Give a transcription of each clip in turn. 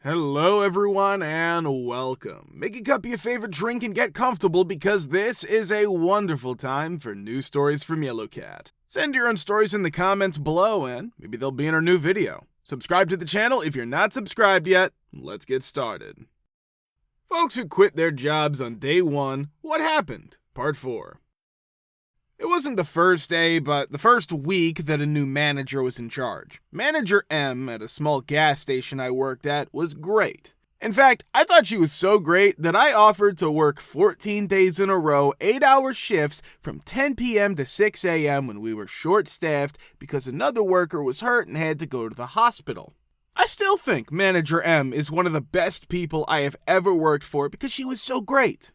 Hello everyone and welcome. Make a cup of your favorite drink and get comfortable because this is a wonderful time for news stories from Yellowcat. Send your own stories in the comments below and maybe they'll be in our new video. Subscribe to the channel if you're not subscribed yet. Let's get started. Folks who quit their jobs on day one, what happened? Part 4. It wasn't the first day, but the first week that a new manager was in charge. Manager M at a small gas station I worked at was great. In fact, I thought she was so great that I offered to work 14 days in a row, 8-hour shifts from 10 p.m. to 6 a.m. when we were short-staffed because another worker was hurt and had to go to the hospital. I still think Manager M is one of the best people I have ever worked for because she was so great.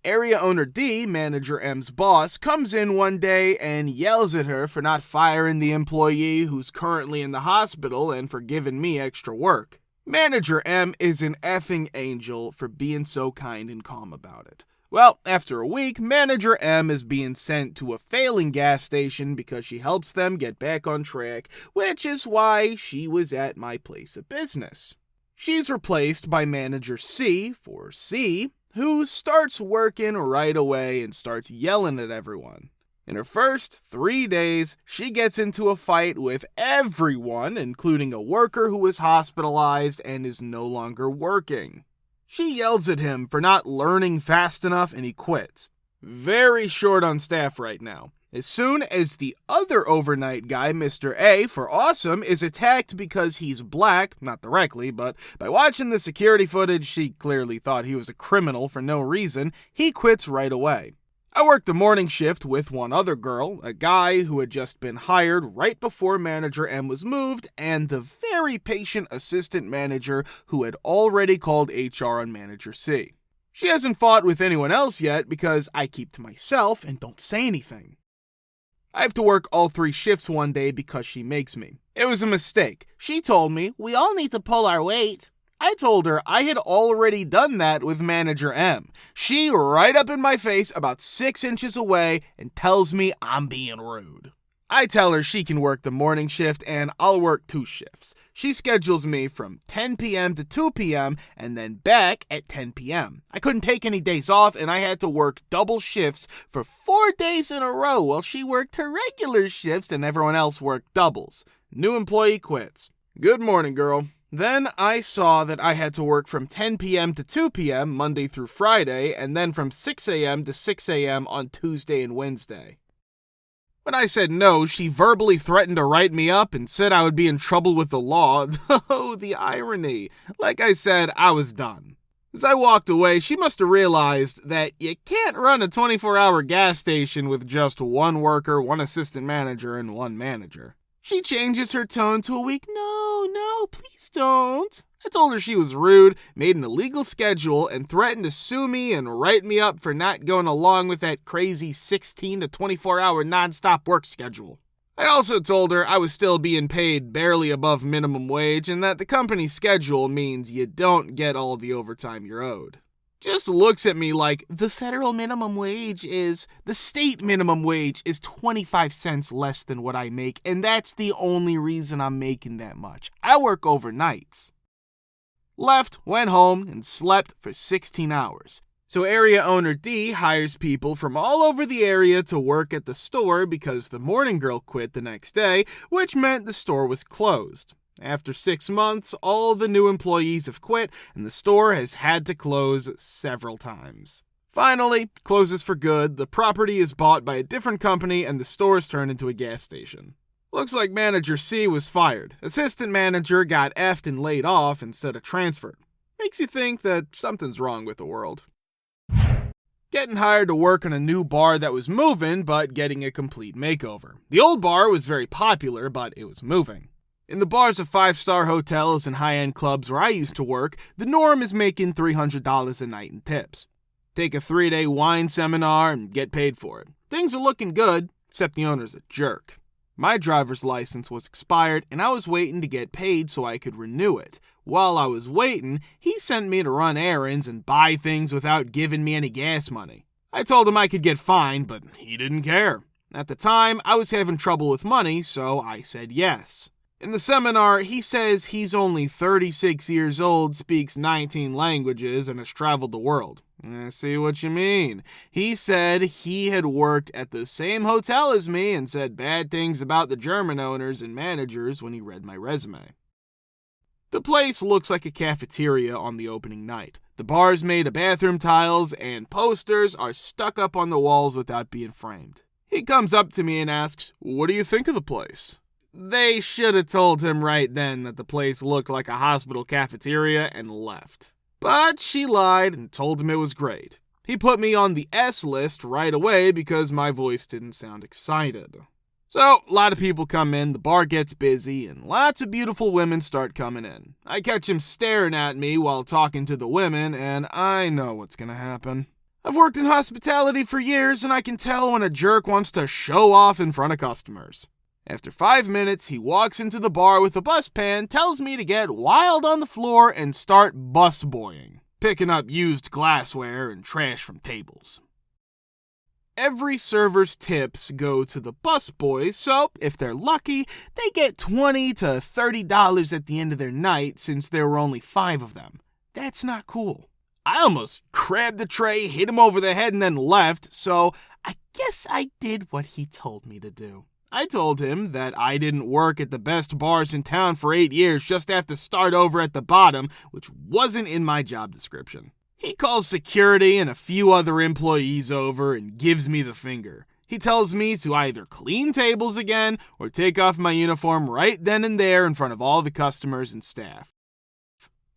Area owner D, Manager M's boss, comes in one day and yells at her for not firing the employee who's currently in the hospital and for giving me extra work. Manager M is an effing angel for being so kind and calm about it. Well, after a week, Manager M is being sent to a failing gas station because she helps them get back on track, which is why she was at my place of business. She's replaced by Manager C, for C, who starts working right away and starts yelling at everyone. In her first 3 days, she gets into a fight with everyone, including a worker who was hospitalized and is no longer working. She yells at him for not learning fast enough and he quits. Very short on staff right now. As soon as the other overnight guy, Mr. A, for awesome, is attacked because he's black, not directly, but by watching the security footage, she clearly thought he was a criminal for no reason, he quits right away. I worked the morning shift with one other girl, a guy who had just been hired right before Manager M was moved, and the very patient assistant manager who had already called HR on Manager C. She hasn't fought with anyone else yet because I keep to myself and don't say anything. I have to work all 3 shifts one day because she makes me. It was a mistake. She told me, we all need to pull our weight. I told her I had already done that with Manager M. She right up in my face about 6 inches away and tells me I'm being rude. I tell her she can work the morning shift and I'll work 2 shifts. She schedules me from 10 p.m. to 2 p.m. and then back at 10 p.m. I couldn't take any days off and I had to work double shifts for 4 days in a row while she worked her regular shifts and everyone else worked doubles. New employee quits. Good morning, girl. Then I saw that I had to work from 10 p.m. to 2 p.m. Monday through Friday and then from 6 a.m. to 6 a.m. on Tuesday and Wednesday. When I said no, she verbally threatened to write me up and said I would be in trouble with the law. Oh, the irony. Like I said, I was done. As I walked away, she must have realized that you can't run a 24-hour gas station with just one worker, one assistant manager, and one manager. She changes her tone to a weak, no, please don't. I told her she was rude, made an illegal schedule, and threatened to sue me and write me up for not going along with that crazy 16 to 24-hour non-stop work schedule. I also told her I was still being paid barely above minimum wage and that the company schedule means you don't get all the overtime you're owed. Just looks at me like, the federal minimum wage the state minimum wage is 25 cents less than what I make, and that's the only reason I'm making that much. I work overnights. Left, went home, and slept for 16 hours. So area owner D hires people from all over the area to work at the store because the morning girl quit the next day, which meant the store was closed. After 6 months, all the new employees have quit, and the store has had to close several times. Finally, closes for good, the property is bought by a different company, and the store is turned into a gas station. Looks like Manager C was fired. Assistant manager got effed and laid off instead of transferred. Makes you think that something's wrong with the world. Getting hired to work on a new bar that was moving, but getting a complete makeover. The old bar was very popular, but it was moving. In the bars of 5-star hotels and high-end clubs where I used to work, the norm is making $300 a night in tips. Take a 3-day wine seminar and get paid for it. Things are looking good, except the owner's a jerk. My driver's license was expired and I was waiting to get paid so I could renew it. While I was waiting, he sent me to run errands and buy things without giving me any gas money. I told him I could get fined, but he didn't care. At the time, I was having trouble with money, so I said yes. In the seminar, he says he's only 36 years old, speaks 19 languages, and has traveled the world. I see what you mean. He said he had worked at the same hotel as me and said bad things about the German owners and managers when he read my resume. The place looks like a cafeteria on the opening night. The bar's made of bathroom tiles, and posters are stuck up on the walls without being framed. He comes up to me and asks, "What do you think of the place?" They should have told him right then that the place looked like a hospital cafeteria and left. But she lied and told him it was great. He put me on the S list right away because my voice didn't sound excited. So, a lot of people come in, the bar gets busy, and lots of beautiful women start coming in. I catch him staring at me while talking to the women, and I know what's gonna happen. I've worked in hospitality for years, and I can tell when a jerk wants to show off in front of customers. After 5 minutes, he walks into the bar with a bus pan, tells me to get wild on the floor and start busboying, picking up used glassware and trash from tables. Every server's tips go to the busboys, so if they're lucky, they get $20 to $30 at the end of their night since there were only 5 of them. That's not cool. I almost grabbed the tray, hit him over the head, and then left, so I guess I did what he told me to do. I told him that I didn't work at the best bars in town for 8 years just to have to start over at the bottom, which wasn't in my job description. He calls security and a few other employees over and gives me the finger. He tells me to either clean tables again or take off my uniform right then and there in front of all the customers and staff.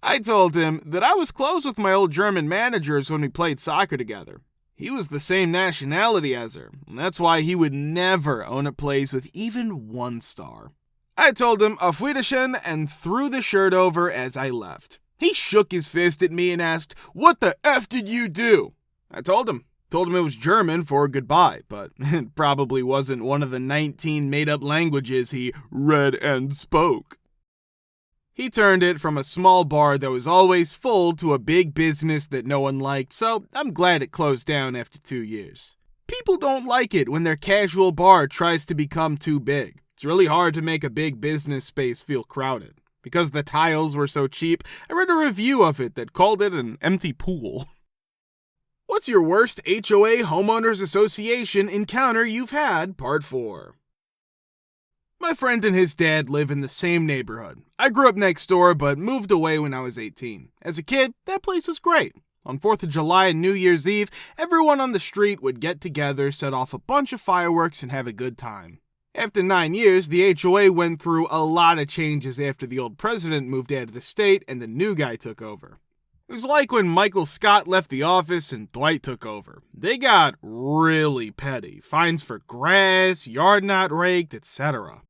I told him that I was close with my old German managers when we played soccer together. He was the same nationality as her, and that's why he would never own a place with even 1 star. I told him auf Wiedersehen and threw the shirt over as I left. He shook his fist at me and asked, "What the F did you do?" I told him it was German for goodbye, but it probably wasn't one of the 19 made-up languages he read and spoke. He turned it from a small bar that was always full to a big business that no one liked, so I'm glad it closed down after 2 years. People don't like it when their casual bar tries to become too big. It's really hard to make a big business space feel crowded. Because the tiles were so cheap, I read a review of it that called it an empty pool. What's your worst HOA Homeowners Association encounter you've had? Part 4. My friend and his dad live in the same neighborhood. I grew up next door, but moved away when I was 18. As a kid, that place was great. On 4th of July and New Year's Eve, everyone on the street would get together, set off a bunch of fireworks, and have a good time. After 9 years, the HOA went through a lot of changes after the old president moved out of the state and the new guy took over. It was like when Michael Scott left the office and Dwight took over. They got really petty. Fines for grass, yard not raked, etc.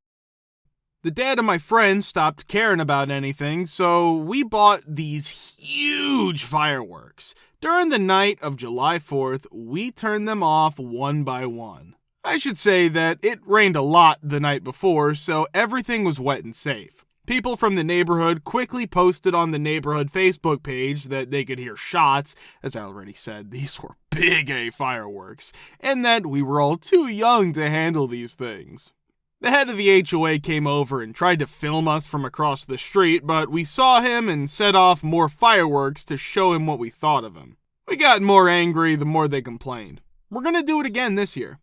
The dad of my friend stopped caring about anything, so we bought these huge fireworks. During the night of July 4th, we turned them off one by one. I should say that it rained a lot the night before, so everything was wet and safe. People from the neighborhood quickly posted on the neighborhood Facebook page that they could hear shots. As I already said, these were big A fireworks, and that we were all too young to handle these things. The head of the HOA came over and tried to film us from across the street, but we saw him and set off more fireworks to show him what we thought of him. We got more angry the more they complained. We're gonna do it again this year.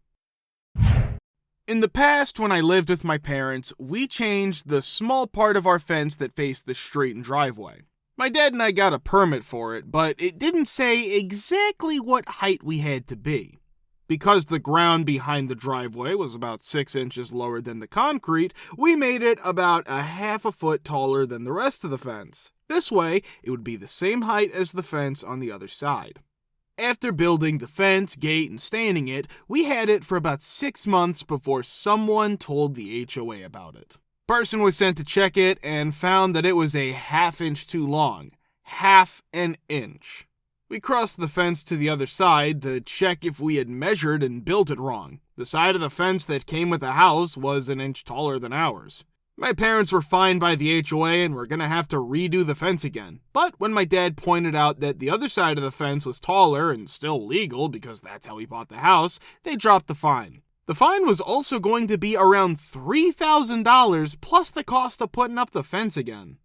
In the past, when I lived with my parents, we changed the small part of our fence that faced the street and driveway. My dad and I got a permit for it, but it didn't say exactly what height we had to be. Because the ground behind the driveway was about 6 inches lower than the concrete, we made it about a half a foot taller than the rest of the fence. This way, it would be the same height as the fence on the other side. After building the fence, gate, and staining it, we had it for about 6 months before someone told the HOA about it. Person was sent to check it and found that it was a ½ inch too long. ½ inch. We crossed the fence to the other side to check if we had measured and built it wrong. The side of the fence that came with the house was 1 inch taller than ours. My parents were fined by the HOA and were going to have to redo the fence again. But when my dad pointed out that the other side of the fence was taller and still legal because that's how we bought the house, they dropped the fine. The fine was also going to be around $3,000 plus the cost of putting up the fence again.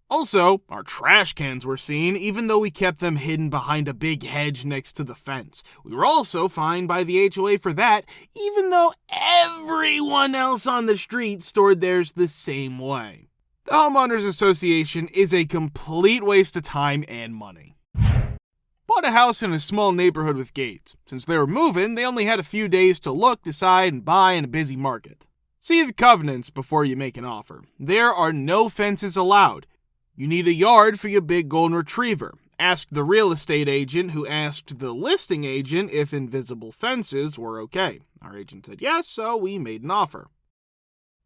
Also, our trash cans were seen even though we kept them hidden behind a big hedge next to the fence. We were also fined by the HOA for that, even though everyone else on the street stored theirs the same way. The Homeowners Association is a complete waste of time and money. Bought a house in a small neighborhood with gates. Since they were moving, they only had a few days to look, decide, and buy in a busy market. See the covenants before you make an offer. There are no fences allowed. You need a yard for your big golden retriever. Ask the real estate agent who asked the listing agent if invisible fences were okay. Our agent said yes, so we made an offer.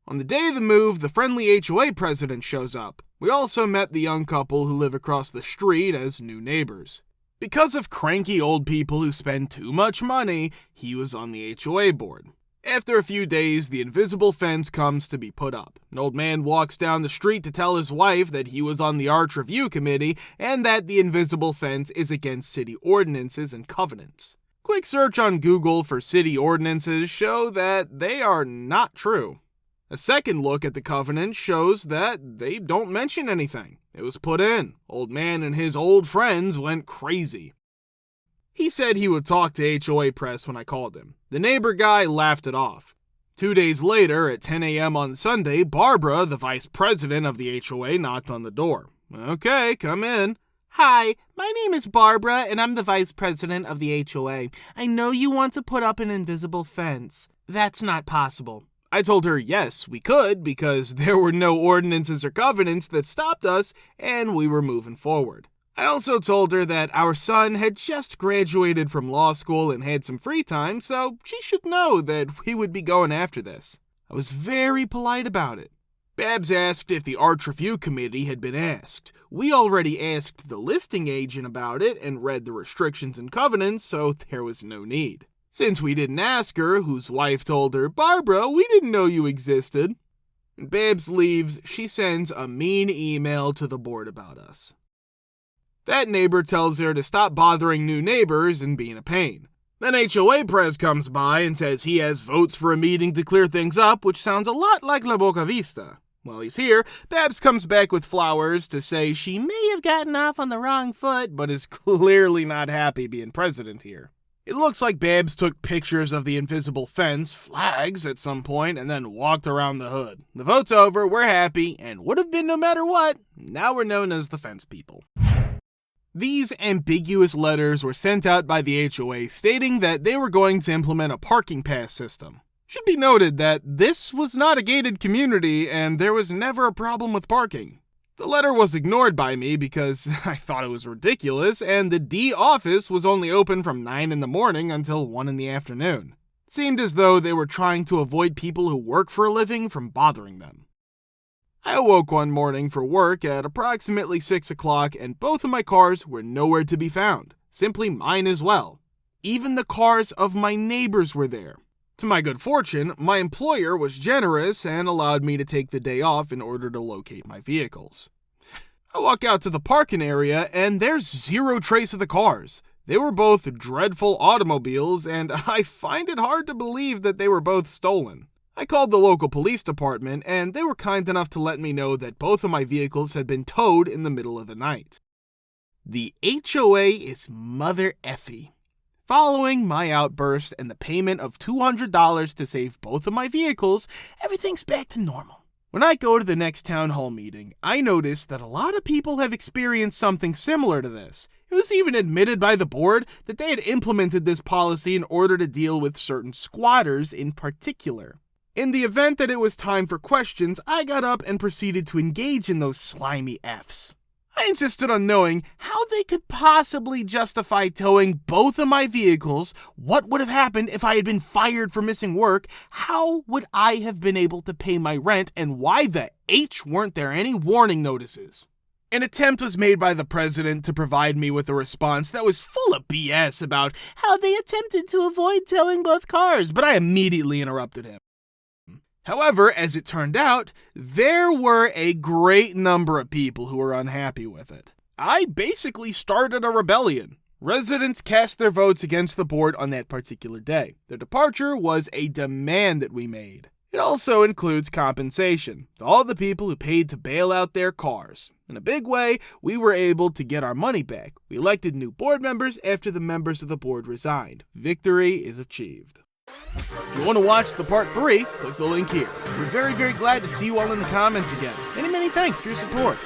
On the day of the move, the friendly HOA president shows up. We also met the young couple who live across the street as new neighbors. Because of cranky old people who spend too much money, he was on the HOA board. After a few days, the invisible fence comes to be put up. An old man walks down the street to tell his wife that he was on the Arch Review Committee and that the invisible fence is against city ordinances and covenants. Quick search on Google for city ordinances show that they are not true. A second look at the covenant shows that they don't mention anything. It was put in. Old man and his old friends went crazy. He said he would talk to HOA press when I called him. The neighbor guy laughed it off. 2 days later, at 10 a.m. on Sunday, Barbara, the vice president of the HOA, knocked on the door. Okay, come in. Hi, my name is Barbara, and I'm the vice president of the HOA. I know you want to put up an invisible fence. That's not possible. I told her yes, we could, because there were no ordinances or covenants that stopped us, and we were moving forward. I also told her that our son had just graduated from law school and had some free time, so she should know that we would be going after this. I was very polite about it. Babs asked if the Arch Review Committee had been asked. We already asked the listing agent about it and read the restrictions and covenants, so there was no need. Since we didn't ask her, whose wife told her, "Barbara, we didn't know you existed." When Babs leaves, she sends a mean email to the board about us. That neighbor tells her to stop bothering new neighbors and being a pain. Then HOA Prez comes by and says he has votes for a meeting to clear things up, which sounds a lot like La Boca Vista. While he's here, Babs comes back with flowers to say she may have gotten off on the wrong foot, but is clearly not happy being president here. It looks like Babs took pictures of the invisible fence, flags at some point, and then walked around the hood. The vote's over, we're happy, and would have been no matter what. Now we're known as the fence people. These ambiguous letters were sent out by the HOA stating that they were going to implement a parking pass system. Should be noted that this was not a gated community and there was never a problem with parking. The letter was ignored by me because I thought it was ridiculous and the D office was only open from 9 in the morning until 1 in the afternoon. It seemed as though they were trying to avoid people who work for a living from bothering them. I awoke one morning for work at approximately 6 o'clock and both of my cars were nowhere to be found, simply mine as well. Even the cars of my neighbors were there. To my good fortune, my employer was generous and allowed me to take the day off in order to locate my vehicles. I walk out to the parking area and there's zero trace of the cars. They were both dreadful automobiles and I find it hard to believe that they were both stolen. I called the local police department, and they were kind enough to let me know that both of my vehicles had been towed in the middle of the night. The HOA is mother effy. Following my outburst and the payment of $200 to save both of my vehicles, everything's back to normal. When I go to the next town hall meeting, I notice that a lot of people have experienced something similar to this. It was even admitted by the board that they had implemented this policy in order to deal with certain squatters in particular. In the event that it was time for questions, I got up and proceeded to engage in those slimy Fs. I insisted on knowing how they could possibly justify towing both of my vehicles, what would have happened if I had been fired for missing work, how would I have been able to pay my rent, and why the H weren't there any warning notices. An attempt was made by the president to provide me with a response that was full of BS about how they attempted to avoid towing both cars, but I immediately interrupted him. However, as it turned out, there were a great number of people who were unhappy with it. I basically started a rebellion. Residents cast their votes against the board on that particular day. Their departure was a demand that we made. It also includes compensation to all the people who paid to bail out their cars. In a big way, we were able to get our money back. We elected new board members after the members of the board resigned. Victory is achieved. If you want to watch the part 3, click the link here. We're very glad to see you all in the comments again. Many thanks for your support.